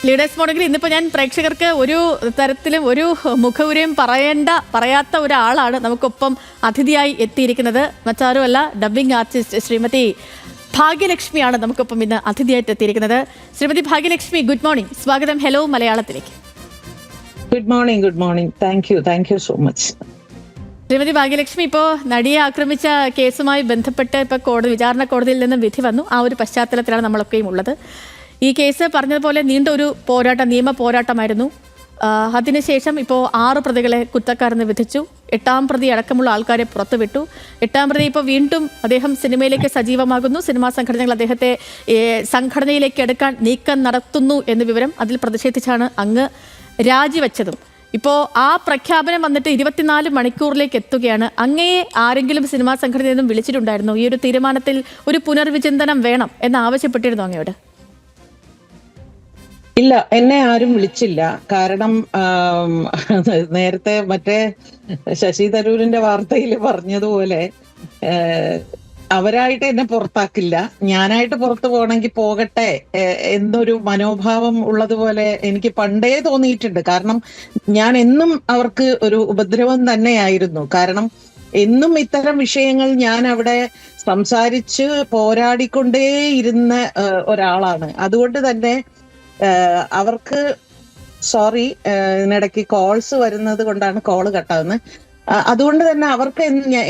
Leaders മോർണിംഗിൽ ഇന്നിപ്പോൾ ഞാൻ പ്രേക്ഷകർക്ക് ഒരു തരത്തിലും ഒരു മുഖവുരയും പറയാത്ത ഒരാളാണ് നമുക്കൊപ്പം അതിഥിയായി എത്തിയിരിക്കുന്നത്. മറ്റാരുമല്ല, ഡബ്ബിംഗ് ആർട്ടിസ്റ്റ് ശ്രീമതി ഭാഗ്യലക്ഷ്മിയാണ് നമുക്കൊപ്പം ഇന്ന് അതിഥിയായിട്ട് എത്തിയിരിക്കുന്നത്. ശ്രീമതി ഭാഗ്യലക്ഷ്മി, ഗുഡ് മോർണിംഗ്, സ്വാഗതം ഹലോ മലയാളത്തിലേക്ക്. Good morning. Thank you so much. Shrimati Bhagyalakshmi, ഇപ്പോൾ നടിയെ ആക്രമിച്ച കേസുമായി ബന്ധപ്പെട്ട് ഇപ്പോൾ വിചാരണ കോടതിയിൽ നിന്നും വിധി വന്നു. ആ ഒരു പശ്ചാത്തലത്തിലാണ് നമ്മളൊക്കെയും ഉള്ളത്. ഈ കേസ് പറഞ്ഞതുപോലെ നീണ്ട ഒരു നിയമ പോരാട്ടമായിരുന്നു. അതിനുശേഷം ഇപ്പോൾ 6 പ്രതികളെ കുറ്റക്കാരെന്ന് വിധിച്ചു. 8ാം പ്രതി അടക്കമുള്ള ആൾക്കാരെ പുറത്തുവിട്ടു. 8ാം പ്രതി ഇപ്പോൾ വീണ്ടും അദ്ദേഹം സിനിമയിലേക്ക് സജീവമാകുന്നു. സിനിമാ സംഘടനകൾ അദ്ദേഹത്തെ സംഘടനയിലേക്ക് എടുക്കാൻ നീക്കം നടത്തുന്നു എന്ന വിവരം, അതിൽ പ്രതിഷേധിച്ചാണ് അങ്ങ് രാജിവെച്ചതും. ഇപ്പോൾ ആ പ്രഖ്യാപനം വന്നിട്ട് 24 മണിക്കൂറിലേക്ക് എത്തുകയാണ്. അങ്ങയെ ആരെങ്കിലും സിനിമാ സംഘടനയിൽ നിന്നും വിളിച്ചിട്ടുണ്ടായിരുന്നു? ഈ ഒരു തീരുമാനത്തിൽ ഒരു പുനർവിചിന്തനം വേണം എന്ന് ആവശ്യപ്പെട്ടിരുന്നു അങ്ങയോട്? ഇല്ല, എന്നെ ആരും വിളിച്ചില്ല. കാരണം നേരത്തെ മറ്റേ ശശി തരൂരിന്റെ വാർത്തയിൽ പറഞ്ഞതുപോലെ അവരായിട്ട് എന്നെ പുറത്താക്കില്ല, ഞാനായിട്ട് പുറത്തു പോകണമെങ്കിൽ പോകട്ടെ എന്നൊരു മനോഭാവം ഉള്ളതുപോലെ എനിക്ക് പണ്ടേ തോന്നിയിട്ടുണ്ട്. കാരണം ഞാൻ എന്നും അവർക്ക് ഒരു ഉപദ്രവം തന്നെയായിരുന്നു. കാരണം എന്നും ഇത്തരം വിഷയങ്ങൾ ഞാൻ അവിടെ സംസാരിച്ച് പോരാടിക്കൊണ്ടേയിരുന്ന ഒരാളാണ്. അതുകൊണ്ട് തന്നെ അവർക്ക് ഇതിനിടയ്ക്ക് കോൾസ് വരുന്നത് കൊണ്ടാണ് കോള് കട്ടാവുന്നത്. അതുകൊണ്ട് തന്നെ അവർക്ക്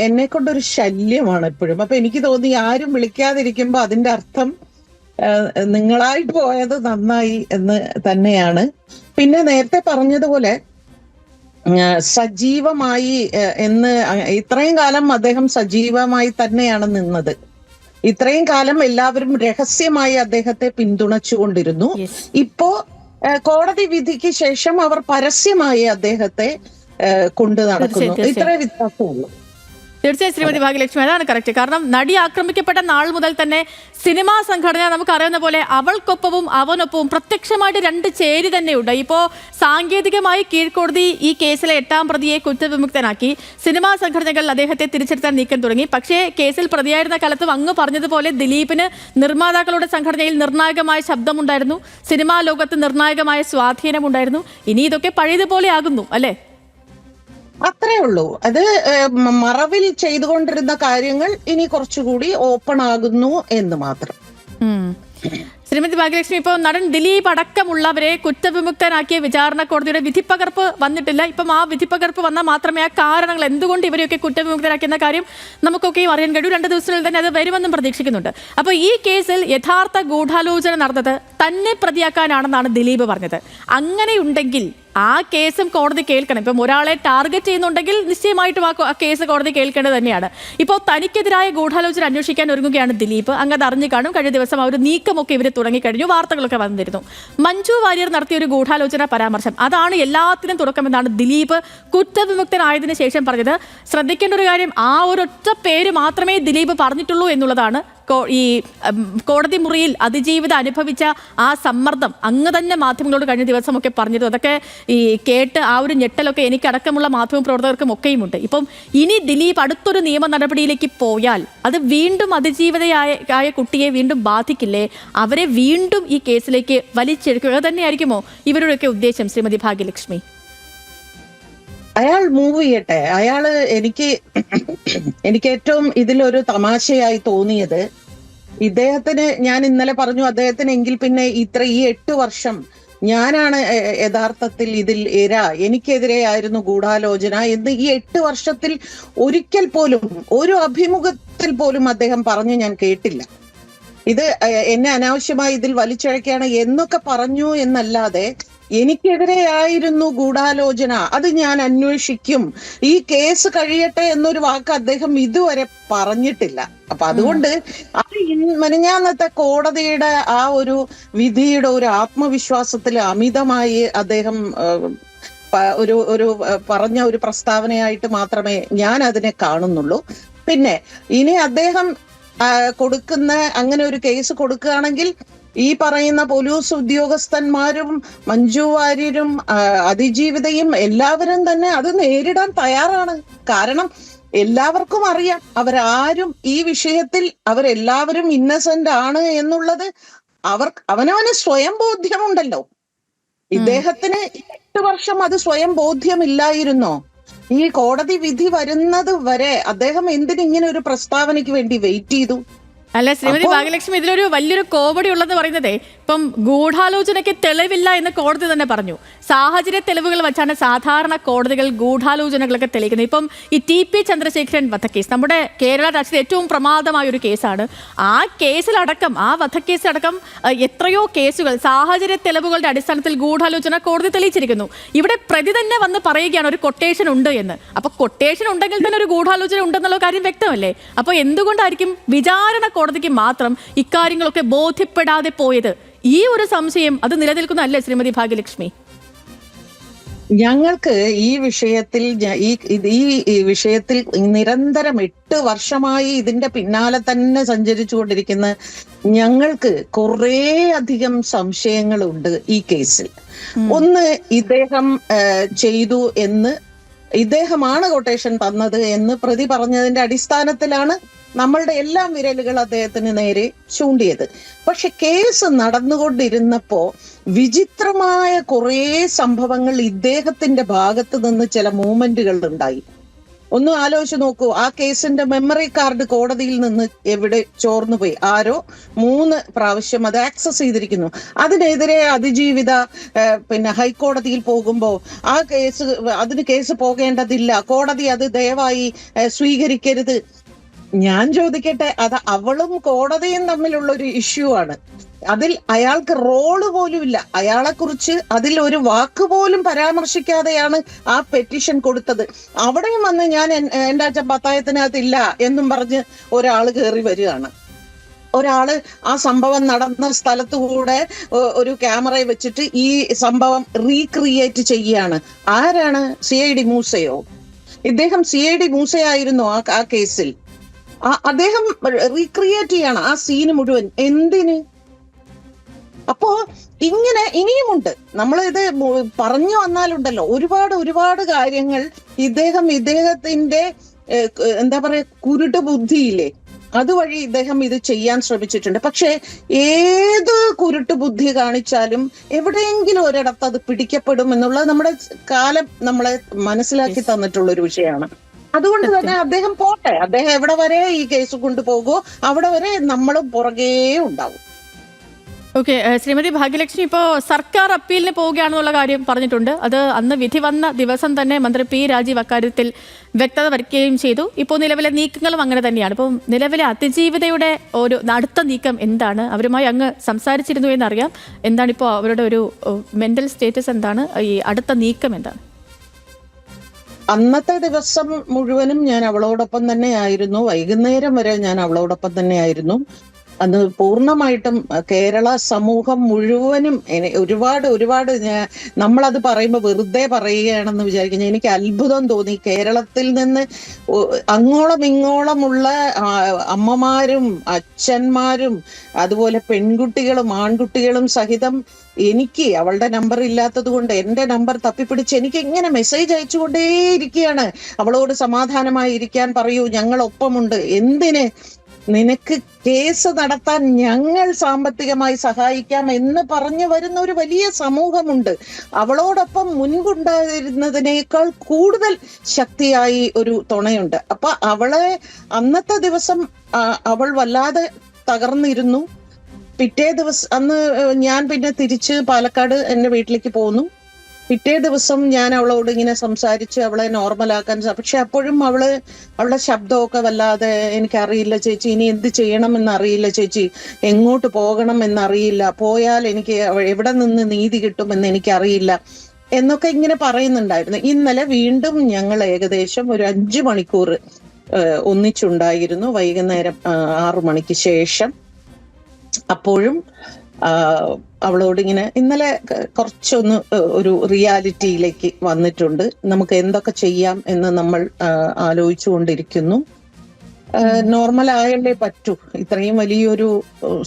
എന്നെ കൊണ്ടൊരു ശല്യമാണ് എപ്പോഴും. അപ്പൊ എനിക്ക് തോന്നി ആരും വിളിക്കാതിരിക്കുമ്പോ അതിന്റെ അർത്ഥം നിങ്ങളായിട്ട് പോയത് നന്നായി എന്ന് തന്നെയാണ്. പിന്നെ നേരത്തെ പറഞ്ഞതുപോലെ സജീവമായി ഇത്രയും കാലം അദ്ദേഹം സജീവമായി തന്നെയാണ് നിന്നത്. ഇത്രയും കാലം എല്ലാവരും രഹസ്യമായി അദ്ദേഹത്തെ പിന്തുണച്ചുകൊണ്ടിരുന്നു. ഇപ്പോ കോടതി വിധിക്ക് ശേഷം അവർ പരസ്യമായി അദ്ദേഹത്തെ കൊണ്ടു നടക്കുന്നു. ഇത്രേ വ്യത്യാസമുള്ളൂ. തീർച്ചയായും ശ്രീമതി ഭാഗ്യലക്ഷ്മി, അതാണ് കറക്റ്റ്. കാരണം നടി ആക്രമിക്കപ്പെട്ട നാൾ മുതൽ തന്നെ സിനിമാ സംഘടന നമുക്കറിയുന്ന പോലെ അവൾക്കൊപ്പവും അവനൊപ്പവും പ്രത്യക്ഷമായിട്ട് 2 ചേരി തന്നെയുണ്ട്. ഇപ്പോൾ സാങ്കേതികമായി കീഴ്ക്കോടതി ഈ കേസിലെ 8ാം പ്രതിയെ കുറ്റവിമുക്തനാക്കി. സിനിമാ സംഘടനകൾ അദ്ദേഹത്തെ തിരിച്ചെടുത്താൻ നീക്കം തുടങ്ങി. പക്ഷേ കേസിൽ പ്രതിയായിരുന്ന കാലത്തും അങ്ങ് പറഞ്ഞതുപോലെ ദിലീപിന് നിർമ്മാതാക്കളുടെ സംഘടനയിൽ നിർണായകമായ ശബ്ദമുണ്ടായിരുന്നു, സിനിമാ ലോകത്ത് നിർണായകമായ സ്വാധീനമുണ്ടായിരുന്നു. ഇനി ഇതൊക്കെ പഴയതുപോലെ ആകുന്നു അല്ലേ? അത്രേ ഉള്ളൂ. അത് മറവിൽ ചെയ്തുകൊണ്ടിരുന്ന കാര്യങ്ങൾ ഇനി കുറച്ചുകൂടി ഓപ്പൺ ആകുന്നു എന്ന് മാത്രം. ശ്രീമതി ഭാഗ്യലക്ഷ്മി, ഇപ്പോൾ നടൻ ദിലീപ് അടക്കമുള്ളവരെ കുറ്റവിമുക്തനാക്കിയ വിചാരണ കോടതിയുടെ വിധിപ്പകർപ്പ് വന്നിട്ടില്ല. ഇപ്പം ആ വിധിപ്പകർപ്പ് വന്നാൽ മാത്രമേ ആ കാരണങ്ങൾ എന്തുകൊണ്ട് ഇവരെയൊക്കെ കുറ്റവിമുക്തനാക്കിയെന്ന കാര്യം നമുക്കൊക്കെയും അറിയാൻ കഴിയൂ. 2 ദിവസങ്ങളിൽ തന്നെ അത് വരുമെന്നും പ്രതീക്ഷിക്കുന്നുണ്ട്. അപ്പോൾ ഈ കേസിൽ യഥാർത്ഥ ഗൂഢാലോചന നടന്നത് തന്നെ പ്രതിയാക്കാനാണെന്നാണ് ദിലീപ് പറഞ്ഞത്. അങ്ങനെയുണ്ടെങ്കിൽ ആ കേസും കോടതി കേൾക്കണം. ഇപ്പം ഒരാളെ ടാർഗറ്റ് ചെയ്യുന്നുണ്ടെങ്കിൽ നിശ്ചയമായിട്ടും ആ കേസ് കോടതി കേൾക്കേണ്ടത് തന്നെയാണ്. ഇപ്പോൾ തനിക്കെതിരായ ഗൂഢാലോചന അന്വേഷിക്കാൻ ഒരുങ്ങുകയാണ് ദിലീപ്. അങ്ങ് അത് അറിഞ്ഞു കാണും. കഴിഞ്ഞ ദിവസം ആ ഒരു നീക്കമൊക്കെ ഇവർ തുടങ്ങിക്കഴിഞ്ഞു, വാർത്തകളൊക്കെ വന്നിരുന്നു. മഞ്ജു വാര്യർ നടത്തിയ ഒരു ഗൂഢാലോചന പരാമർശം, അതാണ് എല്ലാത്തിനും തുടക്കമെന്നാണ് ദിലീപ് കുറ്റവിമുക്തനായതിനു ശേഷം പറഞ്ഞത്. ശ്രദ്ധിക്കേണ്ട ഒരു കാര്യം, ആ ഒരൊറ്റ പേര് മാത്രമേ ദിലീപ് പറഞ്ഞിട്ടുള്ളൂ എന്നുള്ളതാണ്. ഈ കോടതി മുറിയിൽ അതിജീവിത അനുഭവിച്ച ആ സമ്മർദ്ദം അങ്ങ് തന്നെ മാധ്യമങ്ങളോട് കഴിഞ്ഞ ദിവസമൊക്കെ പറഞ്ഞിരുന്നു. അതൊക്കെ ഈ കേട്ട് ആ ഒരു ഞെട്ടലൊക്കെ എനിക്കടക്കമുള്ള മാധ്യമപ്രവർത്തകർക്കും ഒക്കെയുമുണ്ട്. ഇപ്പം ഇനി ദിലീപ് അടുത്തൊരു നിയമ നടപടിയിലേക്ക് പോയാൽ അത് വീണ്ടും അതിജീവിതയായ കുട്ടിയെ വീണ്ടും ബാധിക്കില്ലേ? അവരെ വീണ്ടും ഈ കേസിലേക്ക് വലിച്ചെടുക്കുക തന്നെയായിരിക്കുമോ ഇവരുടെയൊക്കെ ഉദ്ദേശം? ശ്രീമതി ഭാഗ്യലക്ഷ്മി, അയാൾ മൂവ് ചെയ്യട്ടെ. എനിക്ക് ഏറ്റവും ഇതിലൊരു തമാശയായി തോന്നിയത്, ഇദ്ദേഹത്തിന് ഞാൻ ഇന്നലെ പറഞ്ഞു, അദ്ദേഹത്തിന് എങ്കിൽ പിന്നെ ഈ 8 വർഷം ഞാനാണ് യഥാർത്ഥത്തിൽ ഇതിൽ എനിക്കെതിരെയായിരുന്നു ഗൂഢാലോചന എന്ന് ഈ 8 വർഷത്തിൽ ഒരിക്കൽ പോലും ഒരു അഭിമുഖത്തിൽ പോലും അദ്ദേഹം പറഞ്ഞു ഞാൻ കേട്ടില്ല. ഇത് എന്നെ അനാവശ്യമായി ഇതിൽ വലിച്ചഴക്കുകയാണ് എന്നൊക്കെ പറഞ്ഞു എന്നല്ലാതെ എനിക്കെതിരെയായിരുന്നു ഗൂഢാലോചന, അത് ഞാൻ അന്വേഷിക്കും, ഈ കേസ് കഴിയട്ടെ എന്നൊരു വാക്ക് അദ്ദേഹം ഇതുവരെ പറഞ്ഞിട്ടില്ല. അപ്പൊ അതുകൊണ്ട് അത് മെനഞ്ഞാന്നത്തെ കോടതിയുടെ ആ ഒരു വിധിയുടെ ഒരു ആത്മവിശ്വാസത്തിൽ അമിതമായി അദ്ദേഹം ഒരു പറഞ്ഞ ഒരു പ്രസ്താവനയായിട്ട് മാത്രമേ ഞാൻ അതിനെ കാണുന്നുള്ളൂ. പിന്നെ ഇനി അദ്ദേഹം അങ്ങനെ ഒരു കേസ് കൊടുക്കുകയാണെങ്കിൽ ഈ പറയുന്ന പോലീസ് ഉദ്യോഗസ്ഥന്മാരും മഞ്ജു വാര്യരും അതിജീവിതയും എല്ലാവരും തന്നെ അത് നേരിടാൻ തയ്യാറാണ്. കാരണം എല്ലാവർക്കും അറിയാം അവരാരും ഈ വിഷയത്തിൽ അവരെല്ലാവരും ഇന്നസെന്റ് ആണ് എന്നുള്ളത് അവനവന് സ്വയം ബോധ്യമുണ്ടല്ലോ. ഇദ്ദേഹത്തിന് 8 വർഷം അത് സ്വയം ബോധ്യമില്ലായിരുന്നോ? ഈ കോടതി വിധി വരുന്നത് വരെ അദ്ദേഹം എന്തിനിങ്ങനെ ഒരു പ്രസ്താവനയ്ക്ക് വേണ്ടി വെയിറ്റ് ചെയ്തു? അല്ല ശ്രീമതി ഭാഗ്യലക്ഷ്മി, ഇതിലൊരു വലിയൊരു കോമഡി ഉള്ളതെന്ന് പറയുന്നത്, ഇപ്പം ഗൂഢാലോചനയ്ക്ക് തെളിവില്ല എന്ന് കോടതി തന്നെ പറഞ്ഞു. സാഹചര്യ തെളിവുകൾ വെച്ചാണ് സാധാരണ കോടതികൾ ഗൂഢാലോചനകളൊക്കെ തെളിയിക്കുന്നത്. ഇപ്പം ഈ TP ചന്ദ്രശേഖരൻ വധക്കേസ് നമ്മുടെ കേരള രാജ്യത്തെ ഏറ്റവും പ്രമാദമായ ഒരു കേസാണ്. ആ കേസിലടക്കം, ആ വധക്കേസിലടക്കം എത്രയോ കേസുകൾ സാഹചര്യ തെളിവുകളുടെ അടിസ്ഥാനത്തിൽ ഗൂഢാലോചന കോടതി തെളിയിച്ചിരിക്കുന്നു. ഇവിടെ പ്രതി തന്നെ വന്ന് പറയുകയാണ് ഒരു കൊട്ടേഷൻ ഉണ്ട് എന്ന്. അപ്പൊ കൊട്ടേഷൻ ഉണ്ടെങ്കിൽ തന്നെ ഒരു ഗൂഢാലോചന ഉണ്ടെന്നുള്ള കാര്യം വ്യക്തമല്ലേ? അപ്പൊ എന്തുകൊണ്ടായിരിക്കും വിചാരണ കോടതിക്ക് മാത്രം ഇക്കാര്യങ്ങളൊക്കെ ബോധ്യപ്പെടാതെ പോയത്? ഈ ഒരു സംശയം അത് നിലനിൽക്കുന്നതല്ലേ ശ്രീമതി ഭാഗ്യലക്ഷ്മി? ഞങ്ങൾക്ക് ഈ വിഷയത്തിൽ ഈ വിഷയത്തിൽ നിരന്തരം 8 വർഷമായി ഇതിന്റെ പിന്നാലെ തന്നെ സഞ്ചരിച്ചുകൊണ്ടിരിക്കുന്ന ഞങ്ങൾക്ക് കുറേ അധികം സംശയങ്ങളുണ്ട് ഈ കേസിൽ. ഒന്ന്, ഇദ്ദേഹം ചെയ്തു എന്ന്, ഇദ്ദേഹമാണ് കൊട്ടേഷൻ തന്നത് എന്ന് പ്രതി പറഞ്ഞതിന്റെ അടിസ്ഥാനത്തിലാണ് നമ്മളുടെ എല്ലാം വിരലുകൾ അദ്ദേഹത്തിന് നേരെ ചൂണ്ടിയത്. പക്ഷെ കേസ് നടന്നുകൊണ്ടിരുന്നപ്പോ വിചിത്രമായ കുറേ സംഭവങ്ങൾ ഇദ്ദേഹത്തിന്റെ ഭാഗത്ത് നിന്ന് ചില മൂവ്മെന്റുകൾ ഉണ്ടായി. ഒന്ന് ആലോചിച്ച് നോക്കൂ, ആ കേസിന്റെ മെമ്മറി കാർഡ് കോടതിയിൽ നിന്ന് എവിടെ ചോർന്നുപോയി. ആരോ 3 പ്രാവശ്യം അത് ആക്സസ് ചെയ്തിരിക്കുന്നു. അതിനെതിരെ അതിജീവിത ഹൈക്കോടതിയിൽ പോകുമ്പോ അതിന് കേസ് പോകേണ്ടതില്ല, കോടതി അത് ദയവായി സ്വീകരിക്കരുത്. ഞാൻ ചോദിക്കട്ടെ, അത് അവളും കോടതിയും തമ്മിലുള്ള ഒരു ഇഷ്യൂ ആണ്. അതിൽ അയാൾക്ക് റോള് പോലും ഇല്ല. അയാളെ കുറിച്ച് അതിൽ ഒരു വാക്ക് പോലും പരാമർശിക്കാതെയാണ് ആ പെറ്റീഷൻ കൊടുത്തത്. അവിടെയും വന്ന് ഞാൻ എൻ്റെ അച്ഛൻ പത്തായത്തിനകത്തില്ല എന്നും പറഞ്ഞ് ഒരാൾ കയറി വരികയാണ്. ഒരാള് ആ സംഭവം നടന്ന സ്ഥലത്തുകൂടെ ഒരു ക്യാമറ വെച്ചിട്ട് ഈ സംഭവം റീക്രിയേറ്റ് ചെയ്യുകയാണ്. ആരാണ്? CID മൂസയോ? ഇദ്ദേഹം CID മൂസയായിരുന്നു ആ കേസിൽ. അദ്ദേഹം റീക്രിയേറ്റ് ചെയ്യാണ് ആ സീന് മുഴുവൻ. എന്തിന്? അപ്പോ ഇങ്ങനെ ഇനിയുമുണ്ട്. നമ്മൾ ഇത് പറഞ്ഞു വന്നാലുണ്ടല്ലോ ഒരുപാട് കാര്യങ്ങൾ ഇദ്ദേഹത്തിന്റെ എന്താ പറയാ, കുരുട്ട് ബുദ്ധിയില്ലേ, അതുവഴി ഇദ്ദേഹം ഇത് ചെയ്യാൻ ശ്രമിച്ചിട്ടുണ്ട്. പക്ഷെ ഏത് കുരുട്ട് ബുദ്ധി കാണിച്ചാലും എവിടെയെങ്കിലും ഒരിടത്ത് അത് പിടിക്കപ്പെടും എന്നുള്ളത് നമ്മുടെ കാലം നമ്മളെ മനസ്സിലാക്കി തന്നിട്ടുള്ള ഒരു വിഷയമാണ്. അതുകൊണ്ട് തന്നെ അദ്ദേഹം പോട്ടെ, അദ്ദേഹം എവിടെ വരെ ഈ കേസ് കൊണ്ടുപോകുമോ അവിടെ വരെ നമ്മളും പുറകേ ഉണ്ടാവും. ഓക്കെ, ശ്രീമതി ഭാഗ്യലക്ഷ്മി, ഇപ്പോൾ സർക്കാർ അപ്പീലിന് പോവുകയാണെന്നുള്ള കാര്യം പറഞ്ഞിട്ടുണ്ട്. അത് അന്ന് വിധി വന്ന ദിവസം തന്നെ മന്ത്രി P. രാജീവ് അക്കാര്യത്തിൽ വ്യക്തത വരുത്തുകയും ചെയ്തു. ഇപ്പോൾ നിലവിലെ നീക്കങ്ങളും അങ്ങനെ തന്നെയാണ്. ഇപ്പം നിലവിലെ അതിജീവിതയുടെ ഒരു അടുത്ത നീക്കം എന്താണ്? അവരുമായി അങ്ങ് സംസാരിച്ചിരുന്നു എന്നറിയാം. എന്താണ് ഇപ്പോൾ അവരുടെ ഒരു മെന്റൽ സ്റ്റേറ്റസ്? എന്താണ് ഈ അടുത്ത നീക്കം? എന്താണ്? അന്നത്തെ ദിവസം മുഴുവനും ഞാൻ അവളോടൊപ്പം തന്നെയായിരുന്നു. വൈകുന്നേരം വരെ ഞാൻ അവളോടൊപ്പം തന്നെയായിരുന്നു. അന്ന് പൂർണ്ണമായിട്ടും കേരള സമൂഹം മുഴുവനും ഒരുപാട് നമ്മളത് പറയുമ്പോൾ വെറുതെ പറയുകയാണെന്ന് വിചാരിക്കുന്നു. എനിക്ക് അത്ഭുതം തോന്നി. കേരളത്തിൽ നിന്ന് അങ്ങോളം ഇങ്ങോളമുള്ള അമ്മമാരും അച്ഛന്മാരും അതുപോലെ പെൺകുട്ടികളും ആൺകുട്ടികളും സഹിതം എനിക്ക് അവളുടെ നമ്പർ ഇല്ലാത്തത് കൊണ്ട് എൻ്റെ നമ്പർ തപ്പിപ്പിടിച്ച് എനിക്ക് ഇങ്ങനെ മെസ്സേജ് അയച്ചുകൊണ്ടേയിരിക്കുകയാണ്. അവളോട് സമാധാനമായി ഇരിക്കാൻ പറയൂ, ഞങ്ങൾ ഒപ്പമുണ്ട്. എന്തിന്? നിനക്ക് കേസ് നടത്താൻ ഞങ്ങൾ സാമ്പത്തികമായി സഹായിക്കാം എന്ന് പറഞ്ഞു വരുന്ന ഒരു വലിയ സമൂഹമുണ്ട്. അവളോടൊപ്പം മുൻപുണ്ടായിരുന്നതിനേക്കാൾ കൂടുതൽ ശക്തിയായി ഒരു തുണയുണ്ട്. അപ്പൊ അവളെ അന്നത്തെ ദിവസം അവൾ വല്ലാതെ തകർന്നിരുന്നു. പിറ്റേ ദിവസം അന്ന് ഞാൻ പിന്നെ തിരിച്ച് പാലക്കാട് എൻ്റെ വീട്ടിലേക്ക് പോന്നു. പിറ്റേ ദിവസം ഞാൻ അവളോട് ഇങ്ങനെ സംസാരിച്ച് അവളെ നോർമലാക്കാൻ, പക്ഷെ അപ്പോഴും അവളുടെ ശബ്ദമൊക്കെ വല്ലാതെ, എനിക്കറിയില്ല ചേച്ചി, ഇനി എന്ത് ചെയ്യണം എന്നറിയില്ല ചേച്ചി, എങ്ങോട്ട് പോകണം എന്നറിയില്ല, പോയാൽ എനിക്ക് എവിടെ നിന്ന് നീതി കിട്ടുമെന്ന് എനിക്കറിയില്ല എന്നൊക്കെ ഇങ്ങനെ പറയുന്നുണ്ടായിരുന്നു. ഇന്നലെ വീണ്ടും ഞങ്ങൾ ഏകദേശം ഒരു 5 മണിക്കൂർ ഒന്നിച്ചുണ്ടായിരുന്നു, വൈകുന്നേരം 6 മണിക്ക് ശേഷം. അപ്പോഴും അവളോട് ഇങ്ങനെ ഇന്നലെ കുറച്ചൊന്ന് ഒരു റിയാലിറ്റിയിലേക്ക് വന്നിട്ടുണ്ട്. നമുക്ക് എന്തൊക്കെ ചെയ്യാം എന്ന് നമ്മൾ ആലോചിച്ചുകൊണ്ടിരിക്കുന്നു. നോർമൽ ആയല്ലേ പറ്റൂ. ഇത്രയും വലിയൊരു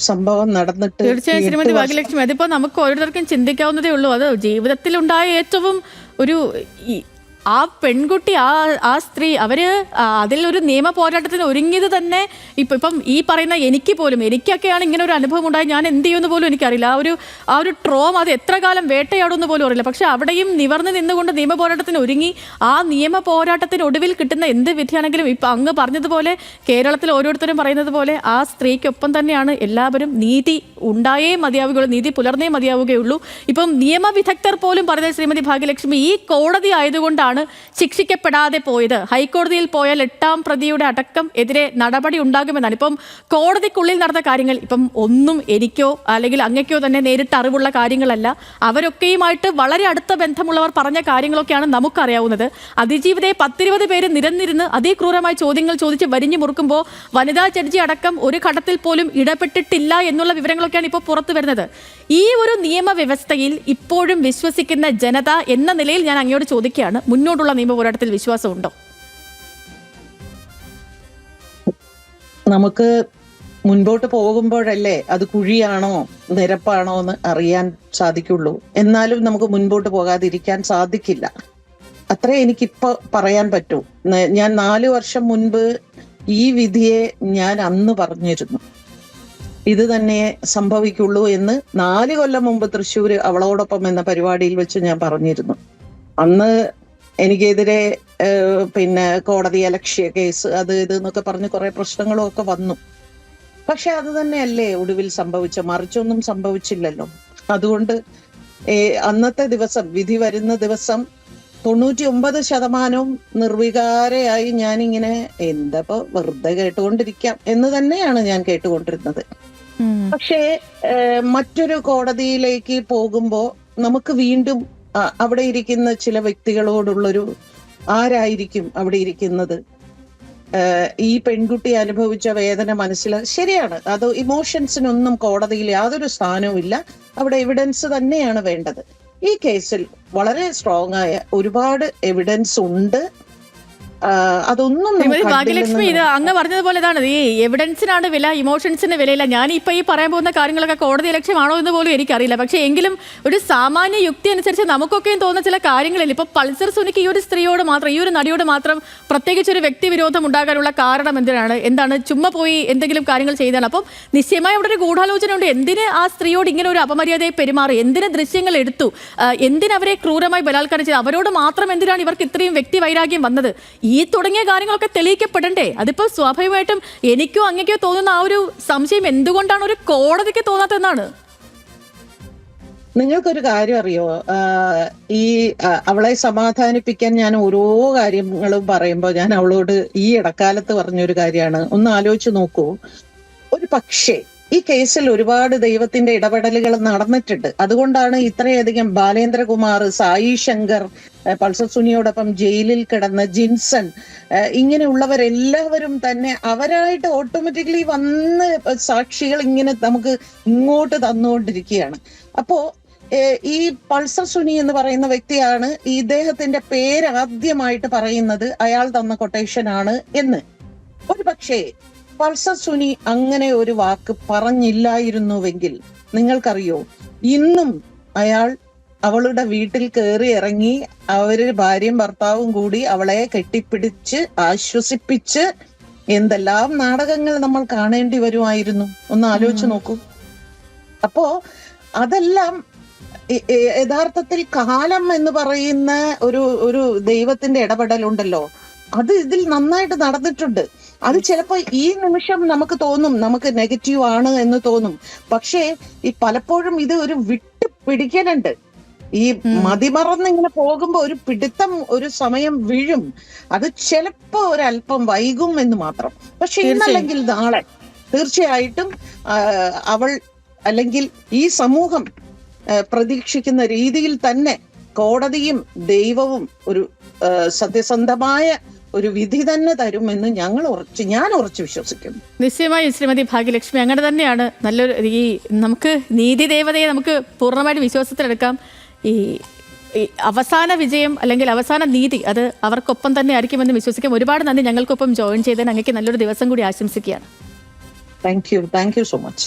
സംഭവം നടന്നിട്ട്. തീർച്ചയായും ശ്രീമതി ഭാഗ്യലക്ഷ്മി, അതിപ്പോ നമുക്ക് ഓരോരുത്തർക്കും ചിന്തിക്കാവുന്നതേ ഉള്ളൂ. അത് ജീവിതത്തിൽ ഉണ്ടായ ഏറ്റവും ഒരു ആ പെൺകുട്ടി ആ സ്ത്രീ അവര് അതിലൊരു നിയമ പോരാട്ടത്തിന് ഒരുങ്ങിയത് തന്നെ ഇപ്പം ഈ പറയുന്ന എനിക്കൊക്കെയാണ് ഇങ്ങനെ ഒരു അനുഭവം ഉണ്ടായി, ഞാൻ എന്ത് ചെയ്യുമെന്ന് പോലും എനിക്കറിയില്ല. ആ ഒരു ട്രോം അത് എത്ര കാലം വേട്ടയാടുമെന്ന് പോലും അറിയില്ല. പക്ഷെ അവിടെയും നിവർന്ന് നിന്നുകൊണ്ട് നിയമ പോരാട്ടത്തിന് ഒരുങ്ങി ആ നിയമ പോരാട്ടത്തിനൊടുവിൽ കിട്ടുന്ന എന്ത് വിധിയാണെങ്കിലും ഇപ്പം അങ്ങ് പറഞ്ഞതുപോലെ കേരളത്തിൽ ഓരോരുത്തരും പറയുന്നത് പോലെ ആ സ്ത്രീക്കൊപ്പം തന്നെയാണ് എല്ലാവരും. നീതി ഉണ്ടായേ മതിയാവുകയുള്ളൂ, നീതി പുലർന്നേ മതിയാവുകയുള്ളൂ. ഇപ്പം നിയമവിദഗ്ധർ പോലും പറഞ്ഞത് ശ്രീമതി ഭാഗ്യലക്ഷ്മി ഈ കോടതി ആയതുകൊണ്ടാണ് ശിക്ഷിക്കപ്പെടാതെ പോയത്. ഹൈക്കോടതിയിൽ പോയാൽ 8ാം പ്രതിയുടെ അടക്കം എതിരെ നടപടി ഉണ്ടാകുമെന്നാണ്. ഇപ്പം കോടതിക്കുള്ളിൽ നടന്ന കാര്യങ്ങൾ ഇപ്പം ഒന്നും എനിക്കോ അല്ലെങ്കിൽ അങ്ങയ്ക്കോ തന്നെ നേരിട്ട് അറിവുള്ള കാര്യങ്ങളല്ല. അവരൊക്കെയുമായിട്ട് വളരെ അടുത്ത ബന്ധമുള്ളവർ പറഞ്ഞ കാര്യങ്ങളൊക്കെയാണ് നമുക്കറിയാവുന്നത്. അതിജീവിതയെ 10-20 പേര് നിരന്നിരുന്ന് അതിക്രൂരമായ ചോദ്യങ്ങൾ ചോദിച്ച് വരിഞ്ഞു മുറുക്കുമ്പോൾ വനിതാ ജഡ്ജി അടക്കം ഒരു ഘട്ടത്തിൽ പോലും ഇടപെട്ടിട്ടില്ല എന്നുള്ള വിവരങ്ങളൊക്കെയാണ് ഇപ്പോൾ പുറത്തു വരുന്നത്. ഈ ഒരു നിയമവ്യവസ്ഥയിൽ ഇപ്പോഴും വിശ്വസിക്കുന്ന ജനത എന്ന നിലയിൽ ഞാൻ അങ്ങയോട് ചോദിക്കുകയാണ്, മുന്നോട്ടുള്ള നിയമ പോരാട്ടത്തിൽ വിശ്വാസമുണ്ടോ? നമുക്ക് മുൻപോട്ട് പോകുമ്പോഴല്ലേ അത് കുഴിയാണോ നിരപ്പാണോ എന്ന് അറിയാൻ സാധിക്കുള്ളൂ. എന്നാലും നമുക്ക് മുൻപോട്ട് പോകാതിരിക്കാൻ സാധിക്കില്ല. അത്രേ എനിക്കിപ്പോ പറയാൻ പറ്റൂ. ഞാൻ 4 വർഷം മുൻപ് ഈ വിധിയെ ഞാൻ അന്ന് പറഞ്ഞിരുന്നു, ഇത് തന്നെ സംഭവിക്കുള്ളൂ എന്ന്. 4 കൊല്ലം മുമ്പ് തൃശ്ശൂര് അവളോടൊപ്പം എന്ന പരിപാടിയിൽ വെച്ച് ഞാൻ പറഞ്ഞിരുന്നു. അന്ന് എനിക്കെതിരെ കോടതി അലക്ഷ്യ കേസ് അത് ഇത് എന്നൊക്കെ പറഞ്ഞ് കുറെ പ്രശ്നങ്ങളും ഒക്കെ വന്നു. പക്ഷെ അത് തന്നെയല്ലേ ഒടുവിൽ സംഭവിച്ച, മറിച്ചൊന്നും സംഭവിച്ചില്ലല്ലോ. അതുകൊണ്ട് അന്നത്തെ ദിവസം, വിധി വരുന്ന ദിവസം 99% നിർവികാരയായി ഞാനിങ്ങനെ എന്തപ്പോ വെറുതെ കേട്ടുകൊണ്ടിരിക്കാം എന്ന് തന്നെയാണ് ഞാൻ കേട്ടുകൊണ്ടിരുന്നത്. പക്ഷേ മറ്റൊരു കോടതിയിലേക്ക് പോകുമ്പോ നമുക്ക് വീണ്ടും അവിടെ ഇരിക്കുന്ന ചില വ്യക്തികളോടുള്ളൊരു ആരായിരിക്കും അവിടെ ഇരിക്കുന്നത്, ഈ പെൺകുട്ടി അനുഭവിച്ച വേദന ശരിയാണ്, അത് ഇമോഷൻസിനൊന്നും കോടതിയിൽ യാതൊരു സ്ഥാനവും ഇല്ല. അവിടെ എവിഡൻസ് തന്നെയാണ് വേണ്ടത്. ഈ കേസിൽ വളരെ സ്ട്രോങ് ആയ ഒരുപാട് എവിഡൻസ് ഉണ്ട്. അതൊന്നും ഭാഗ്യലക്ഷ്മി, ഇത് അങ്ങ് പറഞ്ഞതുപോലെ ഇതാണ്, ഈ എവിഡൻസിനാണ് വില, ഇമോഷൻസിന് വിലയില്ല. ഞാൻ ഇപ്പൊ ഈ പറയാൻ പോകുന്ന കാര്യങ്ങളൊക്കെ കോടതി ലക്ഷ്യമാണോ എന്ന് പോലും എനിക്കറിയില്ല. പക്ഷെ എങ്കിലും ഒരു സാമാന്യ യുക്തി അനുസരിച്ച് നമുക്കൊക്കെയും തോന്നുന്ന ചില കാര്യങ്ങളില്ല. ഇപ്പൊ പൾസർ സുനിക്ക് ഈ ഒരു സ്ത്രീയോട് മാത്രം, ഈ ഒരു നടിയോട് മാത്രം പ്രത്യേകിച്ച് ഒരു വ്യക്തിവിരോധം ഉണ്ടാകാനുള്ള കാരണം എന്താണ് ചുമ്മാ പോയി എന്തെങ്കിലും കാര്യങ്ങൾ ചെയ്താണ്. അപ്പം നിശ്ചയമായി അവിടെ ഒരു ഗൂഢാലോചന ഉണ്ട്. എന്തിന് ആ സ്ത്രീയോട് ഇങ്ങനെ ഒരു അപമര്യാദയെ പെരുമാറി, എന്തിന് ദൃശ്യങ്ങൾ എടുത്തു, എന്തിനവരെ ക്രൂരമായി ബലാത്കാരം ചെയ്തു, അവരോട് മാത്രം എന്തിനാണ് ഇവർക്ക് ഇത്രയും വ്യക്തി വൈരാഗ്യം വന്നത്, ഈ തുടങ്ങിയ കാര്യങ്ങളൊക്കെ തെളിയിക്കപ്പെടണ്ടേ? അതിപ്പോ സ്വാഭാവികമായിട്ടും എനിക്കോ അങ്ങേക്കോ തോന്നുന്ന ആ ഒരു സംശയം എന്തുകൊണ്ടാണ് ഒരു കോടതിക്ക് തോന്നാത്തതെന്നാണ്. നിങ്ങൾക്കൊരു കാര്യം അറിയോ, ഈ അവളെ സമാധാനിപ്പിക്കാൻ ഞാൻ ഓരോ കാര്യങ്ങളും പറയുമ്പോൾ ഞാൻ അവളോട് ഈ ഇടക്കാലത്ത് പറഞ്ഞൊരു കാര്യമാണ്, ഒന്ന് ആലോചിച്ച് നോക്കൂ. ഒരു പക്ഷേ ഈ കേസിൽ ഒരുപാട് ദൈവത്തിന്റെ ഇടപെടലുകൾ നടന്നിട്ടുണ്ട്. അതുകൊണ്ടാണ് ഇത്രയധികം ബാലേന്ദ്രകുമാർ, സായി ശങ്കർ, പൾസർ സുനിയോടൊപ്പം ജയിലിൽ കിടന്ന ജിൻസൺ, ഇങ്ങനെയുള്ളവരെല്ലാവരും തന്നെ അവരായിട്ട് ഓട്ടോമാറ്റിക്കലി വന്ന് സാക്ഷികൾ ഇങ്ങനെ നമുക്ക് ഇങ്ങോട്ട് തന്നുകൊണ്ടിരിക്കുകയാണ്. അപ്പോ ഈ പൾസർ സുനി എന്ന് പറയുന്ന വ്യക്തിയാണ് ഇദ്ദേഹത്തിന്റെ പേര് ആദ്യമായിട്ട് പറയുന്നത് അയാൾ തന്ന കൊട്ടേഷൻ ആണ് എന്ന്. ഒരു പക്ഷേ പൾസർ സുനി അങ്ങനെ ഒരു വാക്ക് പറഞ്ഞില്ലായിരുന്നുവെങ്കിൽ നിങ്ങൾക്കറിയോ, ഇന്നും അയാൾ അവളുടെ വീട്ടിൽ കയറി ഇറങ്ങി അവര് ഭാര്യയും ഭർത്താവും കൂടി അവളെ കെട്ടിപ്പിടിച്ച് ആശ്വസിപ്പിച്ച് എന്തെല്ലാം നാടകങ്ങൾ നമ്മൾ കാണേണ്ടി വരുമായിരുന്നു. ഒന്ന് ആലോചിച്ച് നോക്കൂ. അപ്പോ അതെല്ലാം യഥാർത്ഥത്തിൽ കാലം എന്ന് പറയുന്ന ഒരു ദൈവത്തിന്റെ ഇടപെടലുണ്ടല്ലോ, അത് ഇതിൽ നന്നായിട്ട് നടന്നിട്ടുണ്ട്. അത് ചിലപ്പോ ഈ നിമിഷം നമുക്ക് തോന്നും, നമുക്ക് നെഗറ്റീവ് ആണ് എന്ന് തോന്നും. പക്ഷേ ഈ പലപ്പോഴും ഇത് ഒരു പിടിക്കലുണ്ട്. ഈ മതിമറന്ന് ഇങ്ങനെ പോകുമ്പോ ഒരു പിടുത്തം ഒരു സമയം വീഴും. അത് ചിലപ്പോ ഒരല്പം വൈകും എന്ന് മാത്രം. പക്ഷെ ഇന്നല്ലെങ്കിൽ നാളെ തീർച്ചയായിട്ടും അവൾ അല്ലെങ്കിൽ ഈ സമൂഹം പ്രതീക്ഷിക്കുന്ന രീതിയിൽ തന്നെ കോടതിയും ദൈവവും ഒരു സത്യസന്ധമായ ഒരു വിധി തന്നെ തരുമെന്ന് ഞാൻ ഉറച്ചു വിശ്വസിക്കുന്നു. നിശ്ചയമായും ശ്രീമതി ഭാഗ്യലക്ഷ്മി അങ്ങനെ തന്നെയാണ്. നല്ലൊരു ഈ നമുക്ക് നീതി ദേവതയെ നമുക്ക് പൂർണ്ണമായിട്ട് വിശ്വാസത്തിലെടുക്കാം. ഈ അവസാന വിജയം അല്ലെങ്കിൽ അവസാന നീതി അത് അവർക്കൊപ്പം തന്നെ ആയിരിക്കുമെന്ന് വിശ്വസിക്കാം. ഒരുപാട് നന്ദി ഞങ്ങൾക്കൊപ്പം ജോയിൻ ചെയ്തതിന്. അങ്ങേക്ക് നല്ലൊരു ദിവസം കൂടി ആശംസിക്കുകയാണ്. Thank you so much.